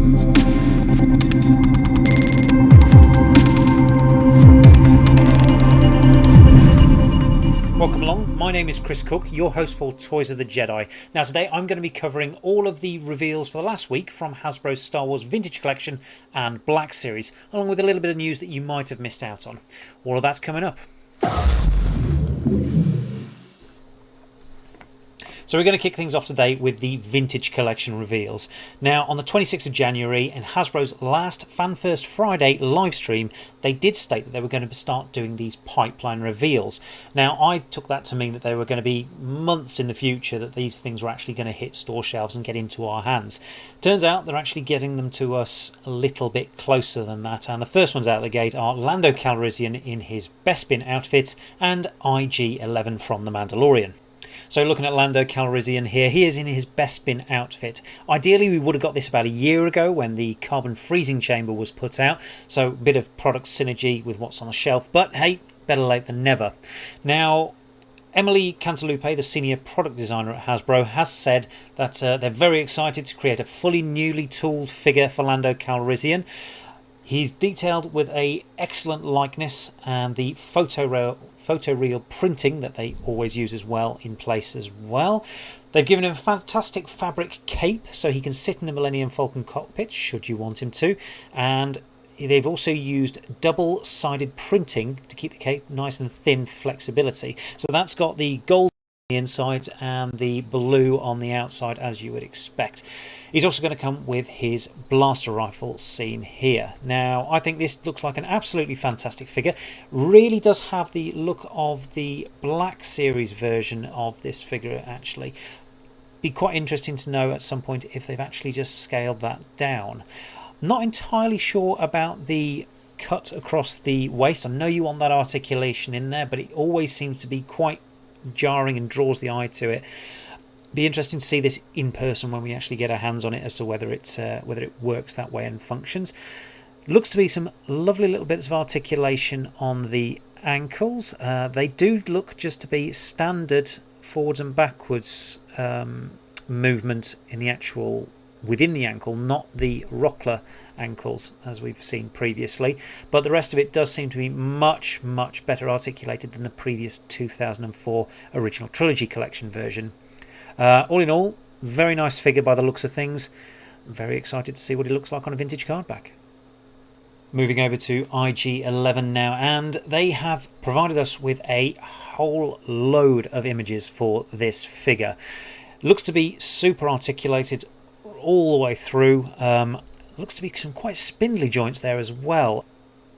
Welcome along, my name is Chris Cook, your host for Toys of the Jedi. Now today I'm going to be covering all of the reveals for the last week from Hasbro's Star Wars Vintage Collection and Black Series, along with a little bit of news that you might have missed out on. All of that's coming up. So we're going to kick things off today with the Vintage Collection reveals. Now, on the 26th of January, in Hasbro's last Fan First Friday live stream, they did state that they were going to start doing these pipeline reveals. Now, I took that to mean that they were going to be months in the future that these things were actually going to hit store shelves and get into our hands. Turns out they're actually getting them to us a little bit closer than that, and the first ones out of the gate are Lando Calrissian in his Bespin outfit and IG-11 from The Mandalorian. So looking at Lando Calrissian here, he is in his Bespin outfit. Ideally we would have got this about a year ago when the carbon freezing chamber was put out, so a bit of product synergy with what's on the shelf, but hey, better late than never. Now, Emily Cantalupe, the senior product designer at Hasbro, has said that they're very excited to create a fully newly tooled figure for Lando Calrissian. He's detailed with an excellent likeness, and the photoreal printing that they always use as well in place as well. They've given him a fantastic fabric cape so he can sit in the Millennium Falcon cockpit should you want him to, and they've also used double-sided printing to keep the cape nice and thin for flexibility. So that's got the gold on the inside and the blue on the outside, as you would expect. He's also going to come with his blaster rifle seen here. Now, I think this looks like an absolutely fantastic figure. Really does have the look of the Black Series version of this figure, actually. Be quite interesting to know at some point if they've actually just scaled that down. Not entirely sure about the cut across the waist. I know you want that articulation in there, but it always seems to be quite jarring and draws the eye to it. Be interesting to see this in person when we actually get our hands on it as to whether it works that way and functions. Looks to be some lovely little bits of articulation on the ankles. They do look just to be standard forwards and backwards movement in the actual within the ankle, not the rockler ankles as we've seen previously, but the rest of it does seem to be much better articulated than the previous 2004 original trilogy collection version. All in all, very nice figure by the looks of things. Very excited to see what he looks like on a vintage card back. Moving over to IG-11 now, and they have provided us with a whole load of images for this figure. Looks to be super articulated all the way through. Looks to be some quite spindly joints there as well,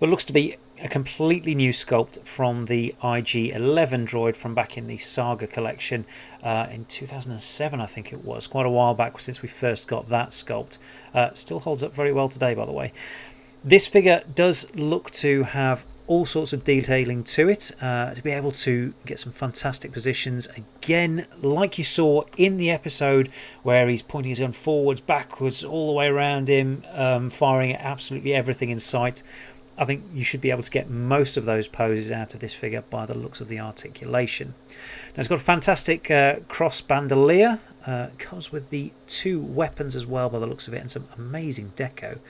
but looks to be a completely new sculpt from the IG-11 droid from back in the Saga collection in 2007, I think it was. Quite a while back since we first got that sculpt. Still holds up very well today, by the way. This figure does look to have all sorts of detailing to it, to be able to get some fantastic positions. Again, like you saw in the episode where he's pointing his gun forwards, backwards, all the way around him, firing at absolutely everything in sight. I think you should be able to get most of those poses out of this figure by the looks of the articulation. Now, it's got a fantastic cross bandolier. Comes with the two weapons as well by the looks of it, and some amazing deco.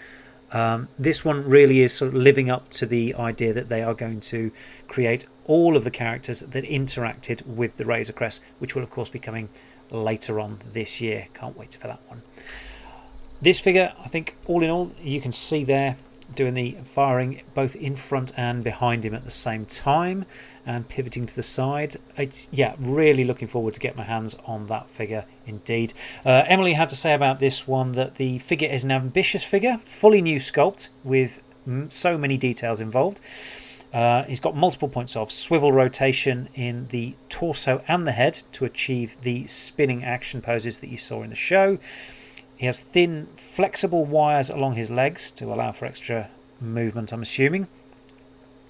This one really is sort of living up to the idea that they are going to create all of the characters that interacted with the Razor Crest, which will of course be coming later on this year. Can't wait for that one. This figure, I think all in all, you can see there doing the firing both in front and behind him at the same time and pivoting to the side. It's, yeah, really looking forward to get my hands on that figure indeed. Emily had to say about this one that the figure is an ambitious figure, fully new sculpt with so many details involved. He's got multiple points of swivel rotation in the torso and the head to achieve the spinning action poses that you saw in the show. He has thin, flexible wires along his legs to allow for extra movement, I'm assuming.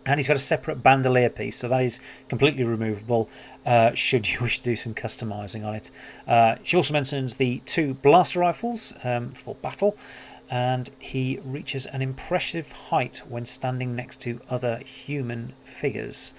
And he's got a separate bandolier piece, so that is completely removable should you wish to do some customizing on it. She also mentions the two blaster rifles for battle, and he reaches an impressive height when standing next to other human figures.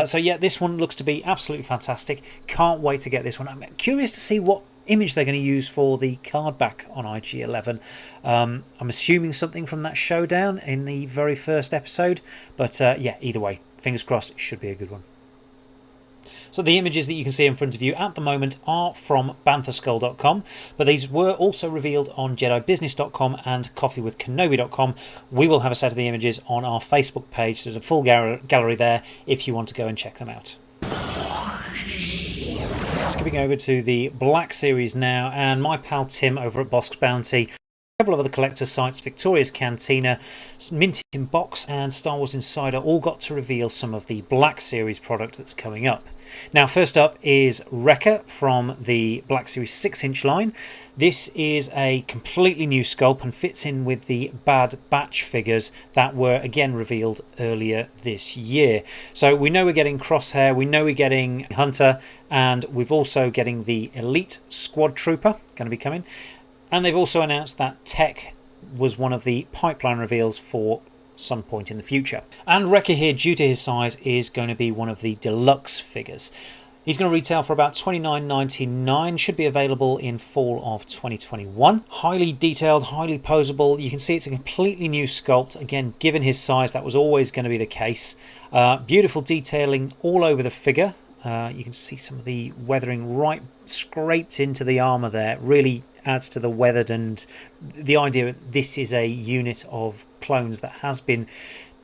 So yeah, this one looks to be absolutely fantastic. Can't wait to get this one. I'm curious to see what image they're going to use for the card back on IG-11. I'm assuming something from that showdown in the very first episode, but yeah, either way, fingers crossed, it should be a good one. So the images that you can see in front of you at the moment are from bantherskull.com, but these were also revealed on JediBusiness.com and coffeewithkenobi.com. We will have a set of the images on our Facebook page. There's a full gallery there if you want to go and check them out. Skipping over to the Black Series now, and my pal Tim over at Bosk's Bounty, a couple of other collector sites, Victoria's Cantina, Mint in Box and Star Wars Insider all got to reveal some of the Black Series product that's coming up. Now, first up is Wrecker from the Black Series 6-inch line. This is a completely new sculpt and fits in with the Bad Batch figures that were again revealed earlier this year. So we know we're getting Crosshair, we know we're getting Hunter, and we're also getting the Elite Squad Trooper going to be coming. And they've also announced that Tech was one of the pipeline reveals for some point in the future. And Wrecker here, due to his size, is going to be one of the deluxe figures. He's going to retail for about $29.99, should be available in fall of 2021. Highly detailed, highly posable. You can see it's a completely new sculpt. Again, given his size, that was always going to be the case. Beautiful detailing all over the figure. You can see some of the weathering right scraped into the armour there. Really adds to the weathered, and the idea that this is a unit of clones that has been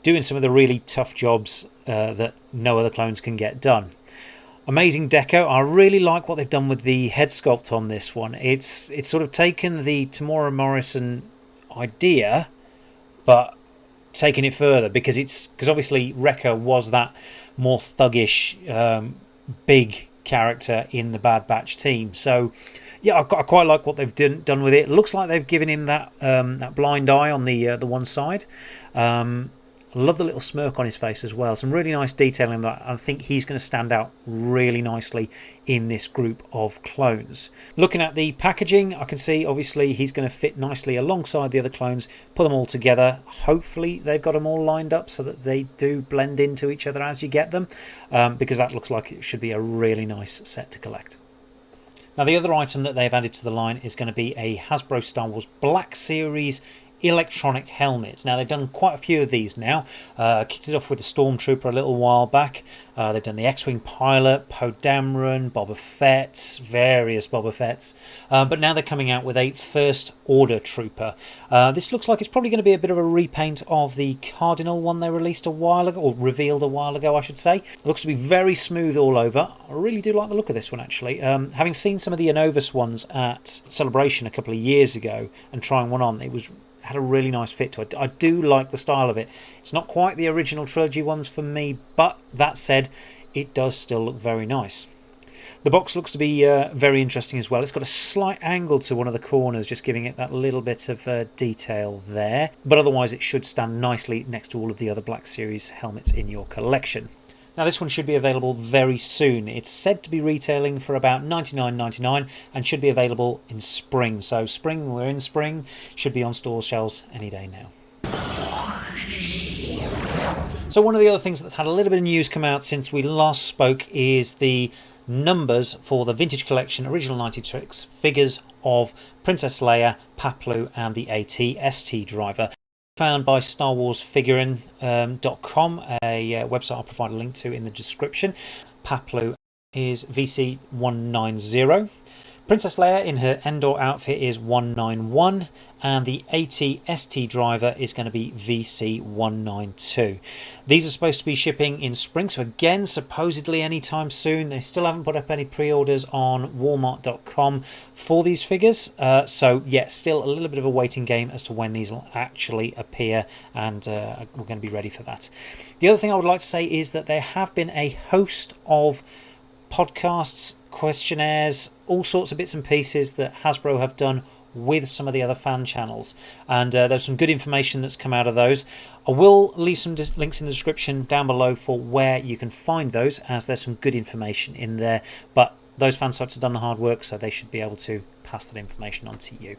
doing some of the really tough jobs that no other clones can get done. Amazing deco. I really like what they've done with the head sculpt on this one. It's sort of taken the Tamora Morrison idea but taken it further, because obviously Wrecker was that more thuggish big character in the Bad Batch team. So yeah, I quite like what they've done with it. It looks like they've given him that that blind eye on the one side. I love the little smirk on his face as well. Some really nice detailing that I think he's going to stand out really nicely in this group of clones. Looking at the packaging, I can see obviously he's going to fit nicely alongside the other clones. Put them all together. Hopefully they've got them all lined up so that they do blend into each other as you get them, because that looks like it should be a really nice set to collect. Now, the other item that they've added to the line is going to be a Hasbro Star Wars Black Series electronic helmets. Now, they've done quite a few of these now. Kicked it off with the Stormtrooper a little while back. They've done the X-Wing pilot, Poe Dameron, Boba Fett, various Boba Fetts. But now they're coming out with a First Order Trooper. This looks like it's probably going to be a bit of a repaint of the Cardinal one they released a while ago, or revealed a while ago, I should say. It looks to be very smooth all over. I really do like the look of this one, actually. Having seen some of the Enovis ones at Celebration a couple of years ago and trying one on, it had a really nice fit to it. I do like the style of it. It's not quite the original trilogy ones for me, but that said, it does still look very nice. The box looks to be very interesting as well. It's got a slight angle to one of the corners, just giving it that little bit of detail there. But otherwise it should stand nicely next to all of the other Black Series helmets in your collection. Now, this one should be available very soon. It's said to be retailing for about $99.99 and should be available in spring. So spring, we're in spring, should be on store shelves any day now. So one of the other things that's had a little bit of news come out since we last spoke is the numbers for the Vintage Collection Original 96 figures of Princess Leia, Paplu and the AT-ST driver. Found by StarWarsFigurine.com, a website I'll provide a link to in the description. Paplu is VC190. Princess Leia in her Endor outfit is 191, and the AT-ST driver is going to be VC192. These are supposed to be shipping in spring, so again, supposedly anytime soon. They still haven't put up any pre-orders on Walmart.com for these figures, so yeah, still a little bit of a waiting game as to when these will actually appear, and we're going to be ready for that. The other thing I would like to say is that there have been a host of podcasts, questionnaires, all sorts of bits and pieces that Hasbro have done with some of the other fan channels, and there's some good information that's come out of those. I will leave some links in the description down below for where you can find those, as there's some good information in there, but those fan sites have done the hard work, so they should be able to pass that information on to you.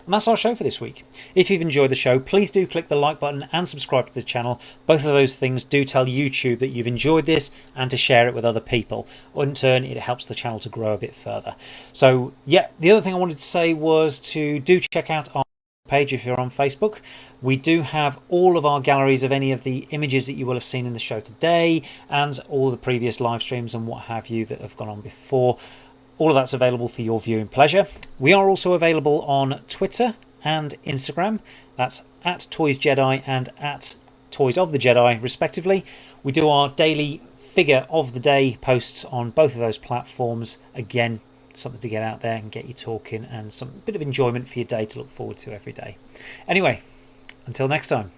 And that's our show for this week. If you've enjoyed the show, please do click the like button and subscribe to the channel. Both of those things do tell YouTube that you've enjoyed this and to share it with other people. In turn, it helps the channel to grow a bit further. So yeah, the other thing I wanted to say was to do check out our page if you're on Facebook. We do have all of our galleries of any of the images that you will have seen in the show today and all the previous live streams and what have you that have gone on before. All of that's available for your viewing pleasure. We are also available on Twitter and Instagram. That's at Toys Jedi and at Toys of the Jedi, respectively. We do our daily figure of the day posts on both of those platforms. Again, something to get out there and get you talking and some bit of enjoyment for your day to look forward to every day. Anyway, until next time.